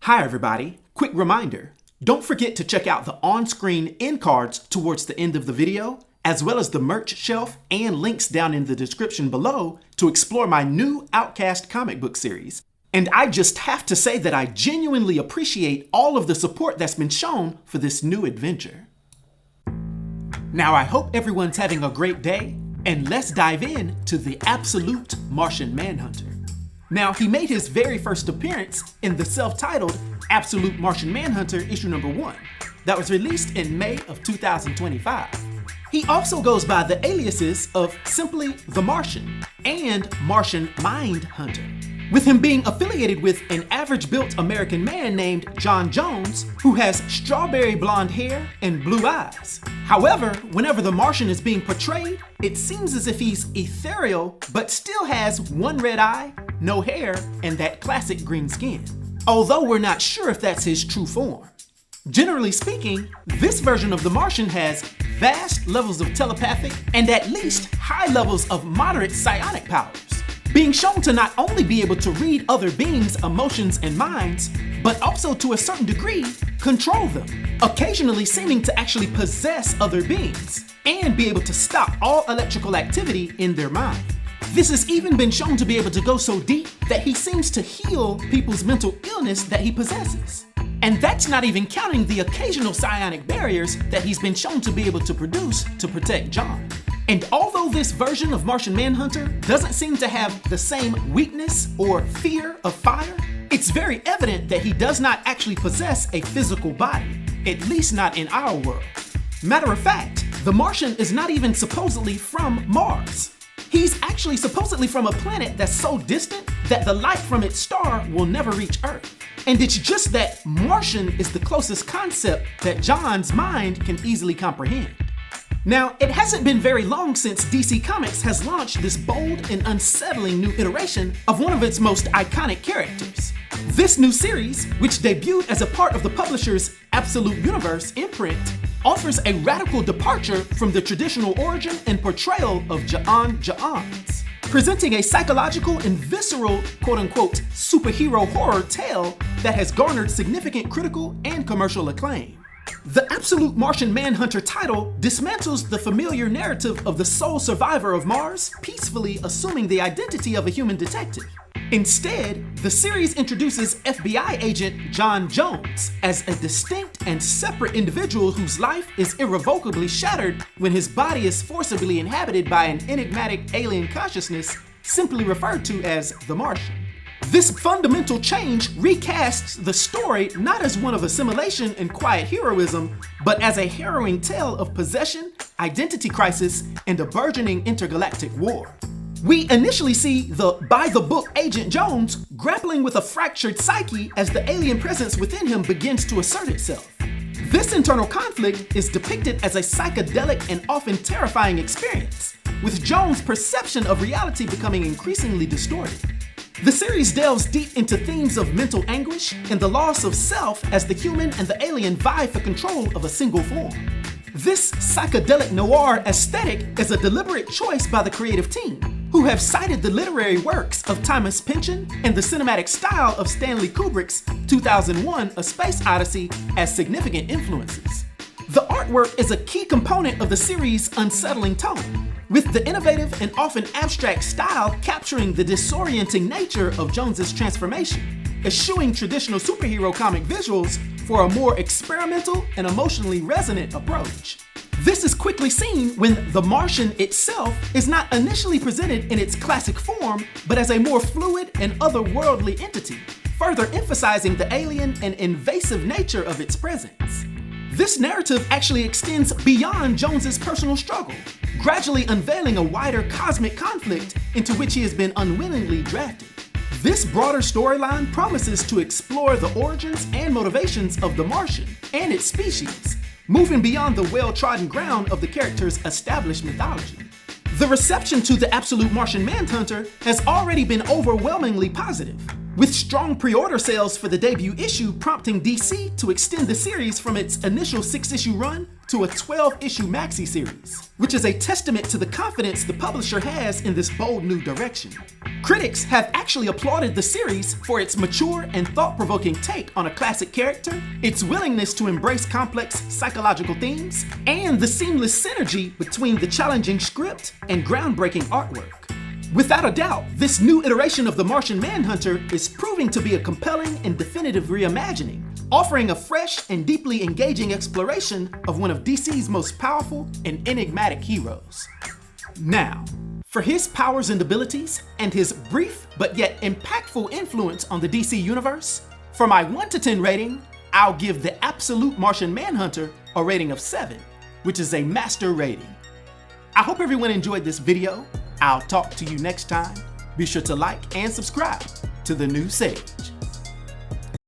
Hi everybody, quick reminder, don't forget to check out the on-screen end cards towards the end of the video, as well as the merch shelf and links down in the description below to explore my new OUTCAST comic book series. And I just have to say that I genuinely appreciate all of the support that's been shown for this new adventure. Now I hope everyone's having a great day, and let's dive in to the Absolute Martian Manhunter. Now, he made his very first appearance in the self-titled Absolute Martian Manhunter issue number 1 that was released in May of 2025. He also goes by the aliases of simply The Martian and Martian Mind Hunter, with him being affiliated with an average-built American man named John Jones, who has strawberry blonde hair and blue eyes. However, whenever the Martian is being portrayed, it seems as if he's ethereal, but still has one red eye, no hair, and that classic green skin. Although we're not sure if that's his true form. Generally speaking, this version of the Martian has vast levels of telepathic and at least high levels of moderate psionic powers, being shown to not only be able to read other beings' emotions and minds, but also to a certain degree, control them, occasionally seeming to actually possess other beings, and be able to stop all electrical activity in their mind. This has even been shown to be able to go so deep that he seems to heal people's mental illness that he possesses. And that's not even counting the occasional psionic barriers that he's been shown to be able to produce to protect John. And although this version of Martian Manhunter doesn't seem to have the same weakness or fear of fire, it's very evident that he does not actually possess a physical body, at least not in our world. Matter of fact, the Martian is not even supposedly from Mars. He's actually supposedly from a planet that's so distant that the light from its star will never reach Earth. And it's just that Martian is the closest concept that John's mind can easily comprehend. Now, it hasn't been very long since DC Comics has launched this bold and unsettling new iteration of one of its most iconic characters. This new series, which debuted as a part of the publisher's Absolute Universe imprint, offers a radical departure from the traditional origin and portrayal of John Jones, presenting a psychological and visceral quote-unquote superhero horror tale that has garnered significant critical and commercial acclaim. The Absolute Martian Manhunter title dismantles the familiar narrative of the sole survivor of Mars peacefully assuming the identity of a human detective. Instead, the series introduces FBI agent John Jones as a distinct and separate individual whose life is irrevocably shattered when his body is forcibly inhabited by an enigmatic alien consciousness simply referred to as the Martian. This fundamental change recasts the story not as one of assimilation and quiet heroism, but as a harrowing tale of possession, identity crisis, and a burgeoning intergalactic war. We initially see the by-the-book Agent Jones grappling with a fractured psyche as the alien presence within him begins to assert itself. This internal conflict is depicted as a psychedelic and often terrifying experience, with Jones' perception of reality becoming increasingly distorted. The series delves deep into themes of mental anguish and the loss of self as the human and the alien vie for control of a single form. This psychedelic noir aesthetic is a deliberate choice by the creative team, who have cited the literary works of Thomas Pynchon and the cinematic style of Stanley Kubrick's 2001: A Space Odyssey as significant influences. The artwork is a key component of the series' unsettling tone, with the innovative and often abstract style capturing the disorienting nature of Jones's transformation, eschewing traditional superhero comic visuals for a more experimental and emotionally resonant approach. This is quickly seen when the Martian itself is not initially presented in its classic form, but as a more fluid and otherworldly entity, further emphasizing the alien and invasive nature of its presence. This narrative actually extends beyond Jones's personal struggle, gradually unveiling a wider cosmic conflict into which he has been unwillingly drafted. This broader storyline promises to explore the origins and motivations of the Martian and its species, moving beyond the well-trodden ground of the character's established mythology. The reception to the Absolute Martian Manhunter has already been overwhelmingly positive, with strong pre-order sales for the debut issue prompting DC to extend the series from its initial 6-issue run to a 12-issue maxi series, which is a testament to the confidence the publisher has in this bold new direction. Critics have actually applauded the series for its mature and thought-provoking take on a classic character, its willingness to embrace complex psychological themes, and the seamless synergy between the challenging script and groundbreaking artwork. Without a doubt, this new iteration of the Martian Manhunter is proving to be a compelling and definitive reimagining, offering a fresh and deeply engaging exploration of one of DC's most powerful and enigmatic heroes. Now, for his powers and abilities, and his brief but yet impactful influence on the DC universe, for my 1 to 10 rating, I'll give the Absolute Martian Manhunter a rating of 7, which is a master rating. I hope everyone enjoyed this video. I'll talk to you next time. Be sure to like and subscribe to The New Sage.